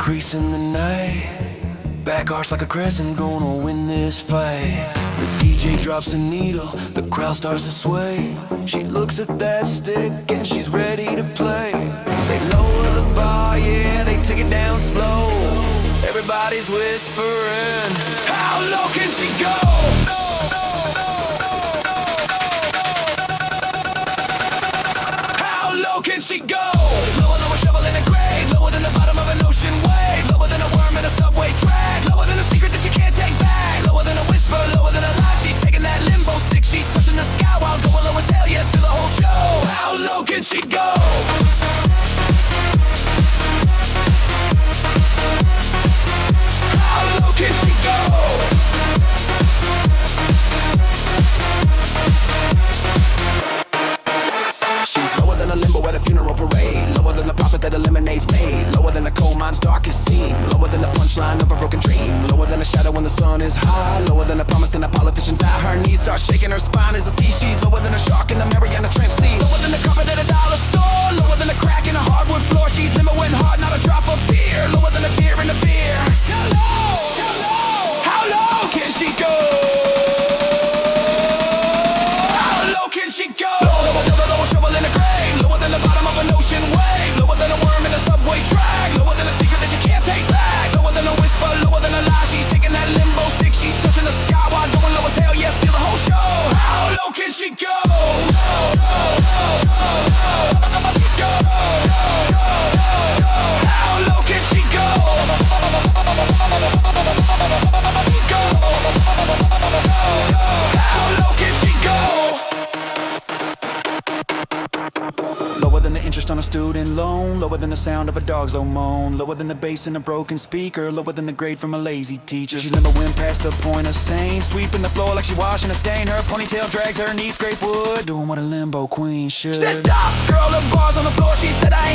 crease in the night, back arched like a crescent, gonna win this fight. The DJ drops the needle, the crowd starts to sway. She looks at that stick and she's ready to play. They lower the bar, yeah, they take it down slow. Everybody's whispering, how low can she go? How low can she go? Lower than a shovel in a grave, lower than the bottom of an ocean wave, lower than a worm in a subway track, lower than a secret that you can't take back, lower than a whisper, lower than a lie. She's taking that limbo stick, she's touching the sky while going low as hell, yes, to the whole show. How low can she go? How low can she go? She's lower than a limbo at a funeral parade, lower than the profit that eliminates pain, lower than the coal mine's darkest scene, lower than the punchline of a broken dream, lower than a shadow when the sun is high, lower than a promise in a politician's eye. Her knees start shaking, her spine is a sea. She's lower than a shark in the Mariana Trench sea, lower than the carpet at a dollar store, lower than a crack in a hardwood floor. She's limboing hard, not a drop of fear, lower than a tear in a beer. How low can she go? How low can she go? Lower than a shovel in a grave, lower than the bottom of an ocean wave, lower than a worm in a subway track, lower than a secret that you can't take back, lower than a whisper, lower than a lie. She's taking that limbo stick, she's touching the sky while going low as hell, yes, steal the whole show. How low can she go? How low can she go? How low can she go? Lower than the interest on a student loan, lower than the sound of a dog's low moan, lower than the bass in a broken speaker, lower than the grade from a lazy teacher. She's limboing past the point of sane, sweeping the floor like she washing a stain. Her ponytail drags her knees scrape wood, doing what a limbo queen should. She said stop, girl, the bars on the floor. She said I